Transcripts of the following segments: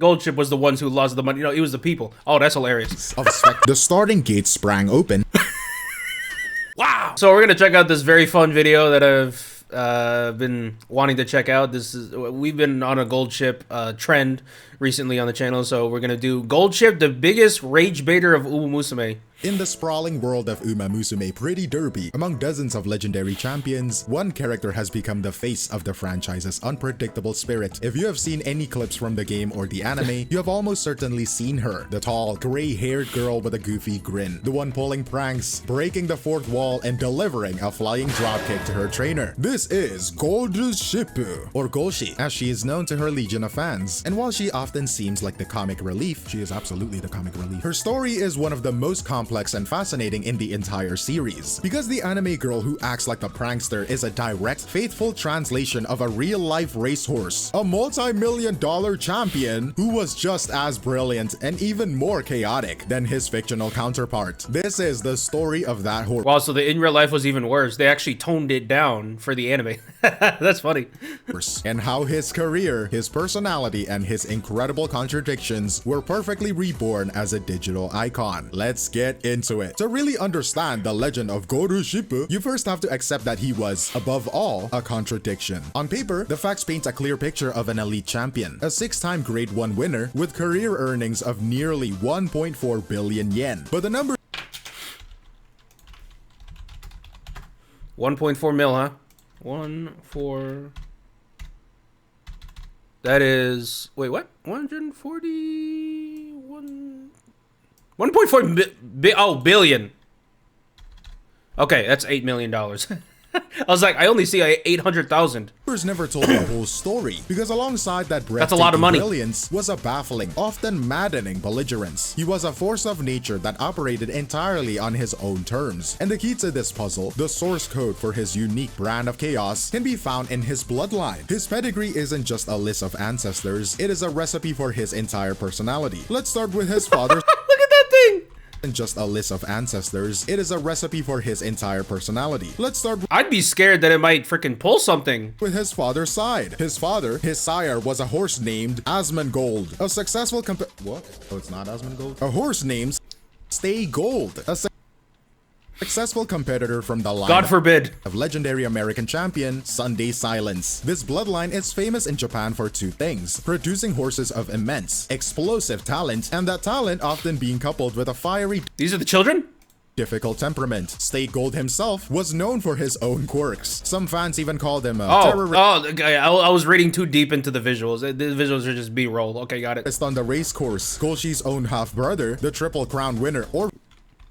Goldship was the ones who lost the money. You know, it was the people. Oh, that's hilarious. The starting gate sprang open. Wow. So we're gonna check out this very fun video that I've been wanting to check out. We've been on a Goldship trend recently on the channel, so we're gonna do Goldship, the biggest Ragebaiter of Umamusume. In the sprawling world of Umamusume Pretty Derby, among dozens of legendary champions, one character has become the face of the franchise's unpredictable spirit. If you have seen any clips from the game or the anime, you have almost certainly seen her. The tall, gray-haired girl with a goofy grin. The one pulling pranks, breaking the fourth wall, and delivering a flying dropkick to her trainer. This is Goldship, or Golshi, as she is known to her legion of fans. And while she often seems like the comic relief, she is absolutely the comic relief. Her story is one of the most complex and fascinating in the entire series, because the anime girl who acts like the prankster is a direct, faithful translation of a real-life racehorse, a multi-million-dollar champion who was just as brilliant and even more chaotic than his fictional counterpart. This is the story of that horse. Wow, so the in real life was even worse. They actually toned it down for the anime. That's funny. And how his career, his personality, and his incredible contradictions were perfectly reborn as a digital icon. Let's get into it. To really understand the legend of Goldship, you first have to accept that he was, above all, a contradiction. On paper, the facts paint a clear picture of an elite champion, a 6-time Grade 1 winner with career earnings of nearly 1.4 billion yen. But the number 1.4 mil, huh? 1.4. That is, wait, what? 141. 1.4 billion. Okay, that's $8 million. I was like, I only see 800,000. Never told the whole story, because alongside that that's a lot of money. Brilliance was a baffling, often maddening belligerence. He was a force of nature that operated entirely on his own terms. And the key to this puzzle, the source code for his unique brand of chaos, can be found in his bloodline. His pedigree isn't just a list of ancestors, it is a recipe for his entire personality. Let's start with his father. Look at that thing! And just a list of ancestors, it is a recipe for his entire personality. Let's start I'd be scared that it might freaking pull something. With his father's side. His sire, was a horse named Asmongold, a successful what? Oh, it's not Asmongold? A horse named Stay Gold, a successful competitor from the line God forbid of legendary American champion Sunday Silence. This bloodline is famous in Japan for two things: producing horses of immense, explosive talent, and that talent often being coupled with a fiery, these are the children? Difficult temperament. State Gold himself was known for his own quirks. Some fans even called him a okay, I was reading too deep into the visuals. The visuals are just B-roll. Okay, got it. On the race course, Golshi's own half-brother, the Triple Crown winner, or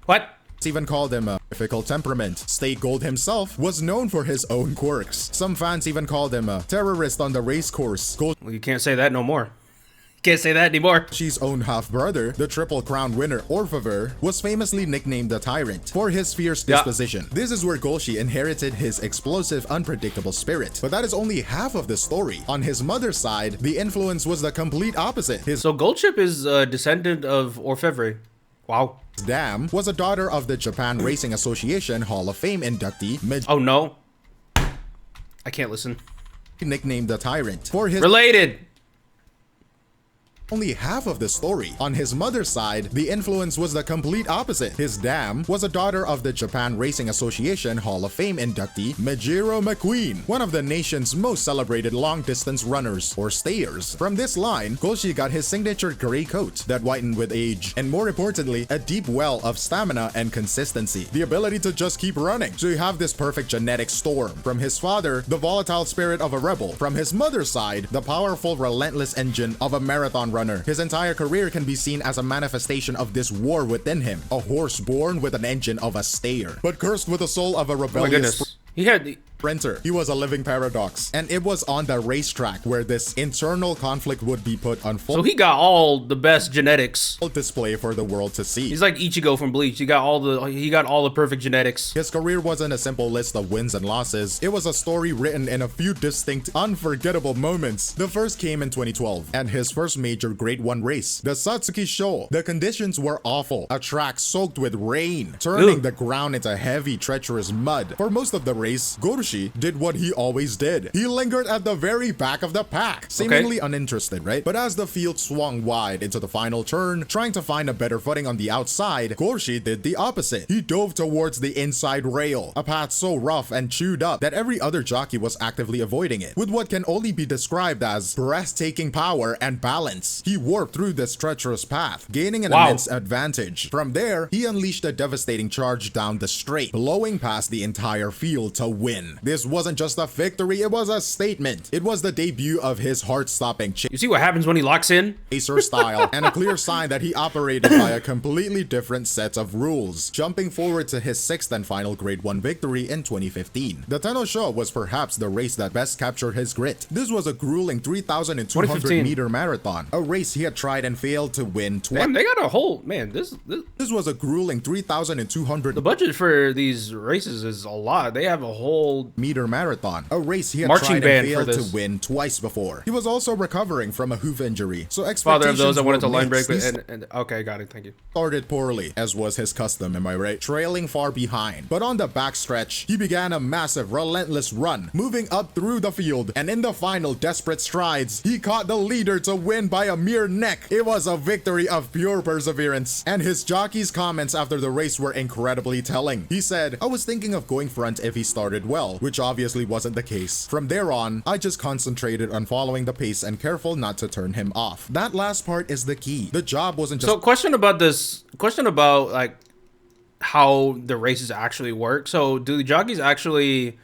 what? Even called him a difficult temperament. State Gold himself was known for his own quirks. Some fans even called him a terrorist on the race course. Well, you can't say that no more. Can't say that anymore. Golshi's own half-brother, the Triple Crown winner, Orfever, was famously nicknamed the Tyrant for his fierce disposition. This is where Golshi inherited his explosive, unpredictable spirit. But that is only half of the story. On his mother's side, the influence was the complete opposite. So Goldship is a descendant of Orfever. Wow. Dam was a daughter of the Japan Racing Association Hall of Fame inductee. Oh no. I can't listen. Nicknamed the Tyrant for his related. Only half of the story. On his mother's side, the influence was the complete opposite. His dam was a daughter of the Japan Racing Association Hall of Fame inductee Mijiro McQueen, one of the nation's most celebrated long-distance runners, or stayers. From this line, Golshi got his signature gray coat that whitened with age, and more importantly, a deep well of stamina and consistency, the ability to just keep running. So you have this perfect genetic storm. From his father, the volatile spirit of a rebel. From his mother's side, the powerful, relentless engine of a marathon runner. His entire career can be seen as a manifestation of this war within him. A horse born with an engine of a stayer, but cursed with the soul of a rebellious He had the sprinter. He was a living paradox, and it was on the racetrack where this internal conflict would be put on full so he got all the best genetics display for the world to see. He's like Ichigo from Bleach. He got all the perfect genetics. His career wasn't a simple list of wins and losses. It was a story written in a few distinct, unforgettable moments. The first came in 2012, and his first major Grade 1 race, the Satsuki Show. The conditions were awful. A track soaked with rain, turning the ground into heavy, treacherous mud. For most of the race, Goldship Golshi did what he always did. He lingered at the very back of the pack, seemingly uninterested, right? But as the field swung wide into the final turn, trying to find a better footing on the outside, Golshi did the opposite. He dove towards the inside rail, a path so rough and chewed up that every other jockey was actively avoiding it. With what can only be described as breathtaking power and balance, he warped through this treacherous path, gaining an immense advantage. From there, he unleashed a devastating charge down the straight, blowing past the entire field to win. This wasn't just a victory, it was a statement. It was the debut of his heart-stopping You see what happens when he locks in? chaser style, and a clear sign that he operated by a completely different set of rules, jumping forward to his 6th and final Grade 1 victory in 2015. The Tenno-sho was perhaps the race that best captured his grit. This was a grueling 3,200 meter marathon, a race he had tried and failed to win twice. Damn, they got a whole, man, this was a grueling 3,200. The budget for these races is a lot. They have a whole meter marathon, a race he had marching tried band and failed for to this. win twice before. He was also recovering from a hoof injury, so expectations father of those that wanted to were line break. mixed. And okay, got it. Thank you. Started poorly, as was his custom, am I right? Trailing far behind. But on the backstretch, he began a massive, relentless run, moving up through the field, and in the final desperate strides, he caught the leader to win by a mere neck. It was a victory of pure perseverance, and his jockey's comments after the race were incredibly telling. He said, "I was thinking of going front if he started well," which obviously wasn't the case. From there on, I just concentrated on following the pace and careful not to turn him off. That last part is the key. The job wasn't just— So question about like how the races actually work. So do the jockeys actually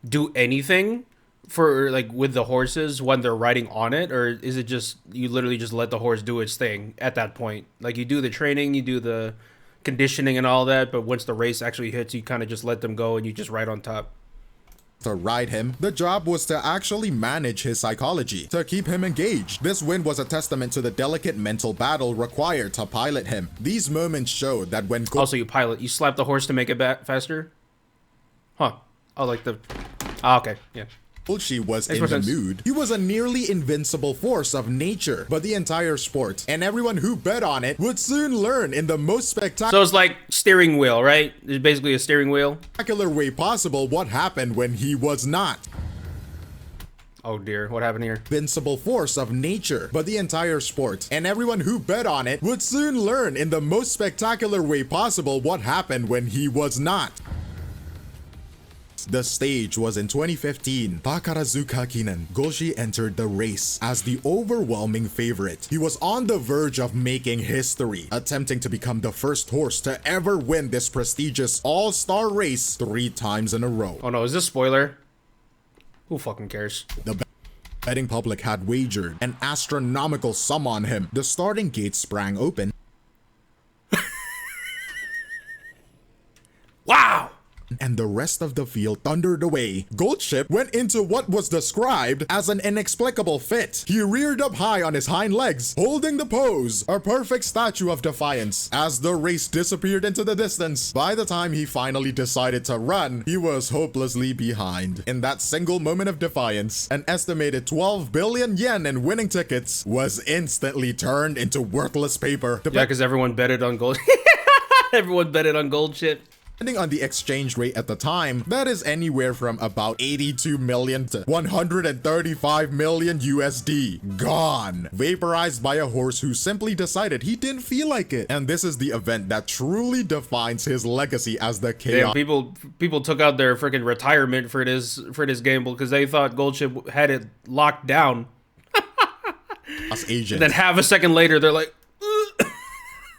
do anything for like with the horses when they're riding on it, or is it just you literally just let the horse do its thing at that point? Like you do the training, you do the conditioning and all that, but once the race actually hits, you kind of just let them go and you just ride on top. To ride him. The job was to actually manage his psychology, to keep him engaged. This win was a testament to the delicate mental battle required to pilot him. These moments showed that when Also, you pilot, you slap the horse to make it back faster? Huh. Oh, like the... Ah, okay, yeah. Golshi was in the mood, he was a nearly invincible force of nature, but the entire sport, and everyone who bet on it, would soon learn in the most spectacular— So it's like steering wheel, right? It's basically a steering wheel. way possible what happened when he was not. Oh dear, what happened here? Invincible force of nature, but the entire sport, and everyone who bet on it, would soon learn in the most spectacular way possible what happened when he was not. The stage was in 2015. Takarazuka Kinen, Golshi entered the race as the overwhelming favorite. He was on the verge of making history, attempting to become the first horse to ever win this prestigious all-star race 3 times in a row. Oh no, is this spoiler? Who fucking cares? The betting public had wagered an astronomical sum on him. The starting gate sprang open. Wow! And the rest of the field thundered away. Goldship went into what was described as an inexplicable fit. He reared up high on his hind legs, holding the pose, a perfect statue of defiance, as the race disappeared into the distance. By the time he finally decided to run, he was hopelessly behind. In that single moment of defiance, an estimated 12 billion yen in winning tickets was instantly turned into worthless paper. Yeah, because everyone betted on gold. Everyone betted on gold shit. Depending on the exchange rate at the time, that is anywhere from about 82 million to 135 million USD. Gone. Vaporized by a horse who simply decided he didn't feel like it. And this is the event that truly defines his legacy as the chaos. Damn, people took out their freaking retirement for this gamble because they thought Goldship had it locked down. Agent. And then half a second later, they're like,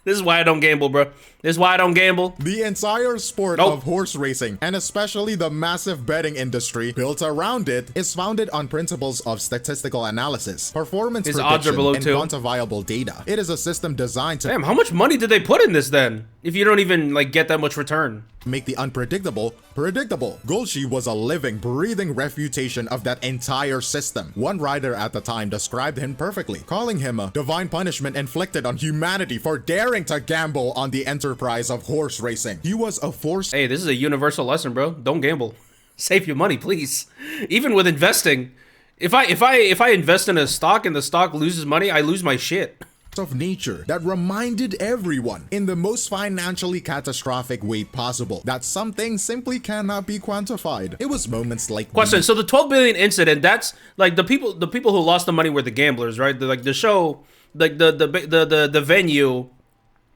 this is why I don't gamble, bro. This is why I don't gamble. The entire sport of horse racing, and especially the massive betting industry built around it, is founded on principles of statistical analysis, performance prediction, and quantifiable data. It is a system designed to— Damn, how much money did they put in this then? If you don't even like get that much return. Make the unpredictable predictable. Golshi was a living, breathing refutation of that entire system. One writer at the time described him perfectly, calling him a divine punishment inflicted on humanity for daring to gamble on the enterprise of horse racing. He was a force— Hey, this is a universal lesson, bro. Don't gamble. Save your money, please. Even with investing, if I invest in a stock and the stock loses money, I lose my shit. of nature that reminded everyone in the most financially catastrophic way possible that something simply cannot be quantified. It was moments like Question. So the 12 billion incident, that's like the people who lost the money were the gamblers, right? Like the show, like the venue,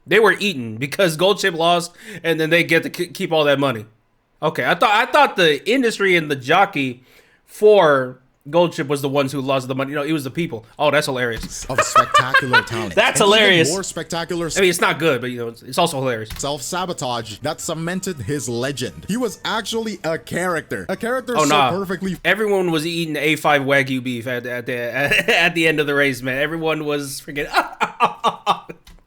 they were eaten because Gold Chip lost, and then they get to keep all that money. Okay, I thought the industry and the jockey for Gold Chip was the ones who lost the money. You know, it was the people. Oh, that's hilarious. of spectacular talent. That's and hilarious. More spectacular. I mean, it's not good, but you know, it's also hilarious. Self-sabotage that cemented his legend. He was actually a character. A character perfectly. Everyone was eating A5 Wagyu beef at the end of the race, man. Everyone was freaking.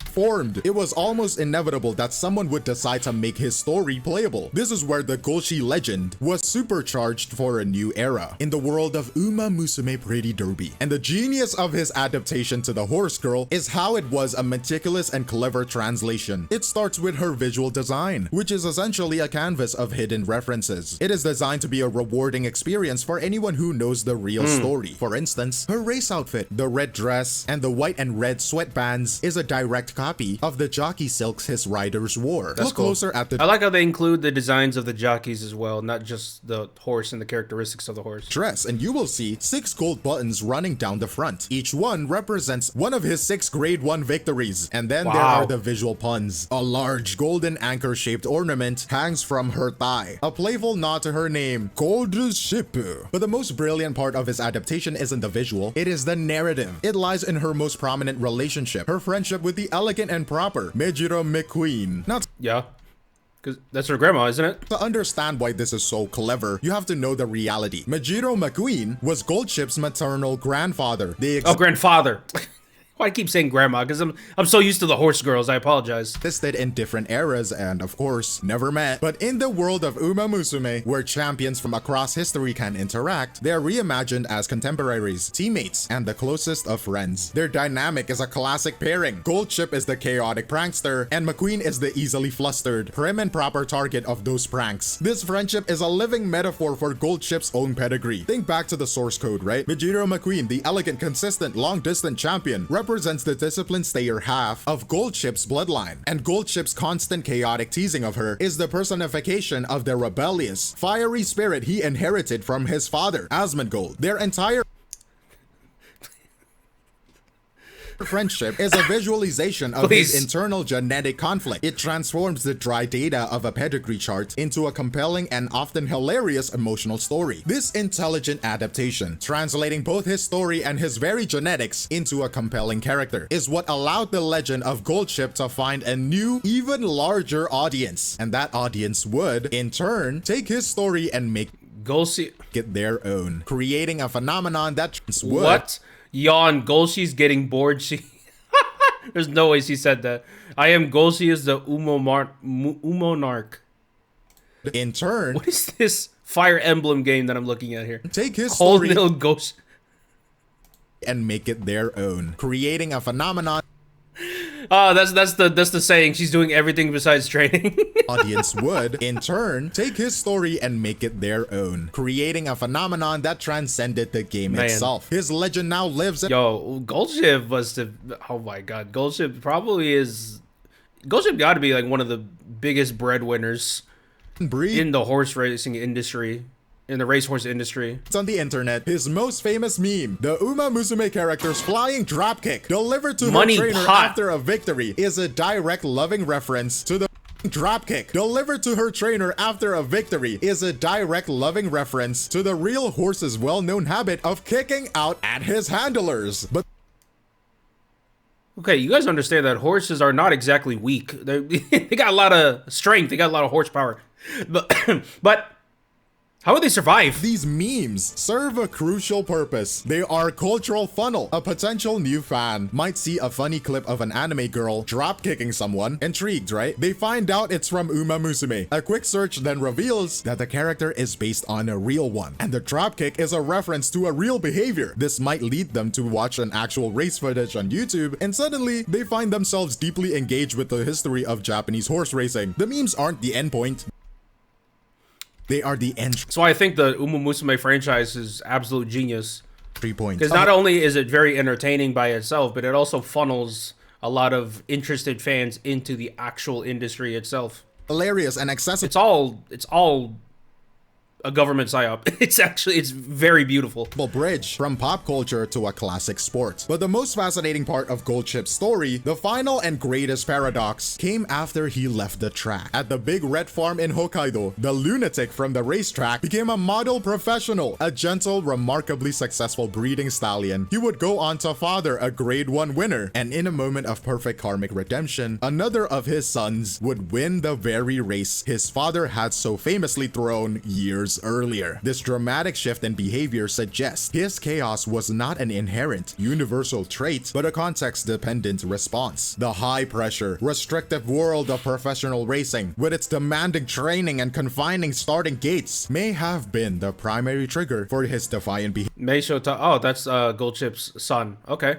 Formed. It was almost inevitable that someone would decide to make his story playable. This is where the Golshi legend was supercharged for a new era in the world of Umamusume Pretty Derby. And the genius of his adaptation to the horse girl is how it was a meticulous and clever translation. It starts with her visual design, which is essentially a canvas of hidden references. It is designed to be a rewarding experience for anyone who knows the real story. For instance, her race outfit, the red dress, and the white and red sweatbands is a direct copy of the jockey silks his riders wore. That's Look cool. closer at the I like how they include the designs of the jockeys as well, not just the horse and the characteristics of the horse. dress, and you will see 6 gold buttons running down the front. Each one represents one of his 6 grade 1 victories. And then there are the visual puns. A large golden anchor shaped ornament hangs from her thigh, a playful nod to her name, Gold Ship. But the most brilliant part of his adaptation isn't the visual, it is the narrative. It lies in her most prominent relationship, her friendship with the elegant and proper Mejiro McQueen. Now, Yeah, because that's her grandma, isn't it? to understand why this is so clever, you have to know the reality. Mejiro McQueen was Gold Chip's maternal grandfather. They Grandfather. Why I keep saying grandma? Because I'm so used to the horse girls. I apologize. existed in different eras and, of course, never met. But in the world of Umamusume, where champions from across history can interact, they are reimagined as contemporaries, teammates, and the closest of friends. Their dynamic is a classic pairing. Gold Chip is the chaotic prankster, and McQueen is the easily flustered, prim and proper target of those pranks. This friendship is a living metaphor for Gold Chip's own pedigree. Think back to the source code, right? Mejiro McQueen, the elegant, consistent, long-distance champion, represents the disciplined stayer half of Gold Chip's bloodline, and Gold Chip's constant chaotic teasing of her is the personification of the rebellious, fiery spirit he inherited from his father, Asmongold. Their entire friendship is a visualization of his internal genetic conflict. It transforms the dry data of a pedigree chart into a compelling and often hilarious emotional story. This intelligent adaptation, translating both his story and his very genetics into a compelling character, is what allowed the legend of Gold Chip to find a new, even larger audience. And that audience would, in turn, take his story and make it their own, creating a phenomenon that would... What? Yawn. Golshi's getting bored. There's no way she said that. I am Golshi is the Umonarch. In turn, what is this Fire Emblem game that I'm looking at here? Take his story Golshi and make it their own, creating a phenomenon. That's the saying. She's doing everything besides training. Audience would, in turn, take his story and make it their own, creating a phenomenon that transcended the game itself. His legend now lives in... Yo, Goldship must have... Oh my god, Goldship probably is... Goldship got to be like one of the biggest breadwinners in the horse racing industry. In the racehorse industry. It's on the internet. His most famous meme, the Umamusume character's flying dropkick delivered to her trainer after a victory, is a direct loving reference to the dropkick delivered to her trainer after a victory is a direct loving reference to the real horse's well-known habit of kicking out at his handlers. But okay, you guys understand that horses are not exactly weak. They got a lot of strength. They got a lot of horsepower. But how would they survive? These memes serve a crucial purpose. They are a cultural funnel. A potential new fan might see a funny clip of an anime girl drop kicking someone. Intrigued, right? They find out it's from Umamusume. A quick search then reveals that the character is based on a real one, and the drop kick is a reference to a real behavior. This might lead them to watch an actual race footage on YouTube, and suddenly they find themselves deeply engaged with the history of Japanese horse racing. The memes aren't the endpoint. They are the entry. So I think the Umamusume franchise is absolute genius. 3 points. Because not only is it very entertaining by itself, but it also funnels a lot of interested fans into the actual industry itself. Hilarious and accessible. It's all a government psyop. It's very beautiful. Bridge from pop culture to a classic sport. But the most fascinating part of Goldchip's story, the final and greatest paradox, came after he left the track. At the big red farm in Hokkaido, the lunatic from the racetrack became a model professional, a gentle, remarkably successful breeding stallion. He would go on to father a grade 1 winner, and in a moment of perfect karmic redemption, another of his sons would win the very race his father had so famously thrown years earlier. This dramatic shift in behavior suggests his chaos was not an inherent, universal trait, but a context-dependent response. The high-pressure, restrictive world of professional racing, with its demanding training and confining starting gates, may have been the primary trigger for his defiant behavior. Oh, that's Goldchip's son. Okay.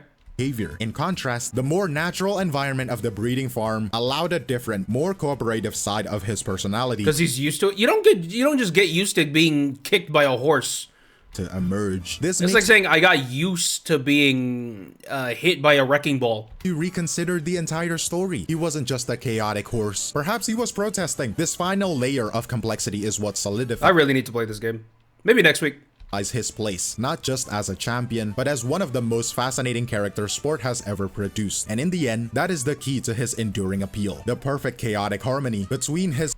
In contrast, the more natural environment of the breeding farm allowed a different, more cooperative side of his personality. Because he's used to it. You don't just get used to being kicked by a horse to emerge. It's like saying I got used to being hit by a wrecking ball. You reconsidered the entire story. He wasn't just a chaotic horse. Perhaps he was protesting. This final layer of complexity is what solidified. I really need to play this game. Maybe next week. His place, not just as a champion, but as one of the most fascinating characters sport has ever produced. And in the end, that is the key to his enduring appeal. The perfect chaotic harmony between his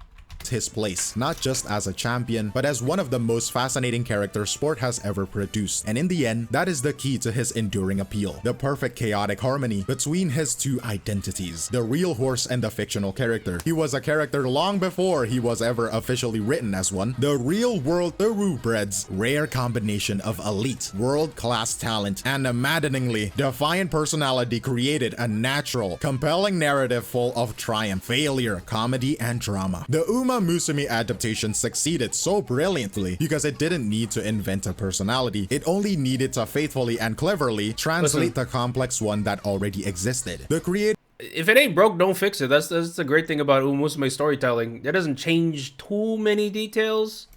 place, not just as a champion, but as one of the most fascinating characters sport has ever produced. And in the end, that is the key to his enduring appeal. The perfect chaotic harmony between his two identities, the real horse and the fictional character. He was a character long before he was ever officially written as one. The real world thoroughbred's rare combination of elite, world-class talent and a maddeningly defiant personality created a natural, compelling narrative full of triumph, failure, comedy, and drama. The Umamusume adaptation succeeded so brilliantly because it didn't need to invent a personality. It only needed to faithfully and cleverly translate the complex one that already existed. The creator, if it ain't broke, don't fix it. That's the great thing about Umamusume storytelling. It doesn't change too many details.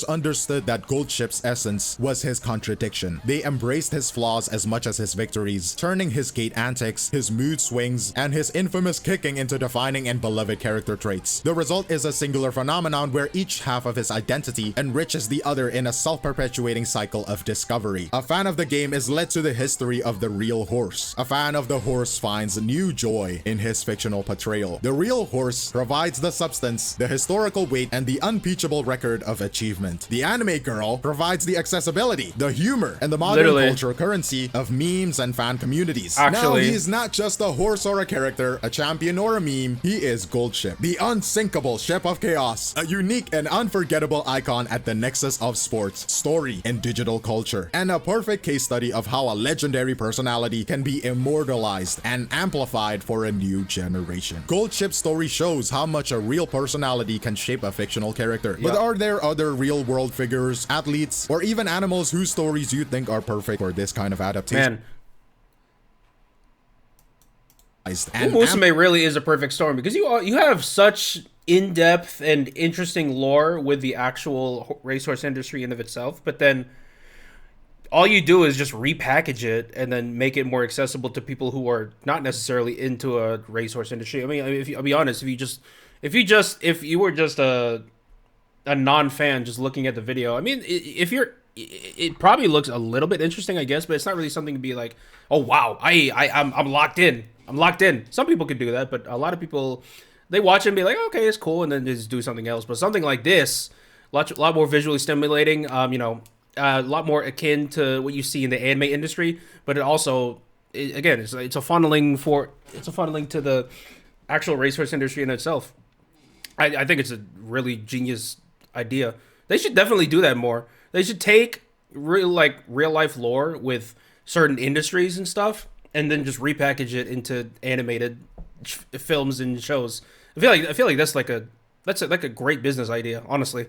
Understood that Goldchip's essence was his contradiction. They embraced his flaws as much as his victories, turning his gait antics, his mood swings, and his infamous kicking into defining and beloved character traits. The result is a singular phenomenon where each half of his identity enriches the other in a self-perpetuating cycle of discovery. A fan of the game is led to the history of the real horse. A fan of the horse finds new joy in his fictional portrayal. The real horse provides the substance, the historical weight, and the unimpeachable record of achievement. The anime girl provides the accessibility, the humor, and the modern cultural currency of memes and fan communities. Now, he's not just a horse or a character, a champion or a meme. He is Goldchip, the unsinkable ship of chaos, a unique and unforgettable icon at the nexus of sports, story, and digital culture, and a perfect case study of how a legendary personality can be immortalized and amplified for a new generation. Goldchip's story shows how much a real personality can shape a fictional character. But are there other real-world figures, athletes, or even animals whose stories you think are perfect for this kind of adaptation? Umamusume really is a perfect storm because you have such in-depth and interesting lore with the actual racehorse industry in of itself, but then all you do is just repackage it and then make it more accessible to people who are not necessarily into a racehorse industry. I mean, I'll be honest, if you were just a non-fan just looking at the video, I mean, it probably looks a little bit interesting, I guess, but it's not really something to be like, oh wow, I'm locked in. I'm locked in. Some people could do that, but a lot of people, they watch it and be like, okay, it's cool, and then just do something else. But something like this, a lot more visually stimulating, a lot more akin to what you see in the anime industry, but it also, again, it's a funneling to the actual racehorse industry in itself. I think it's a really genius idea. They should definitely do that more. They should take real life lore with certain industries and stuff, and then just repackage it into animated films and shows. I feel like that's like a great business idea, honestly.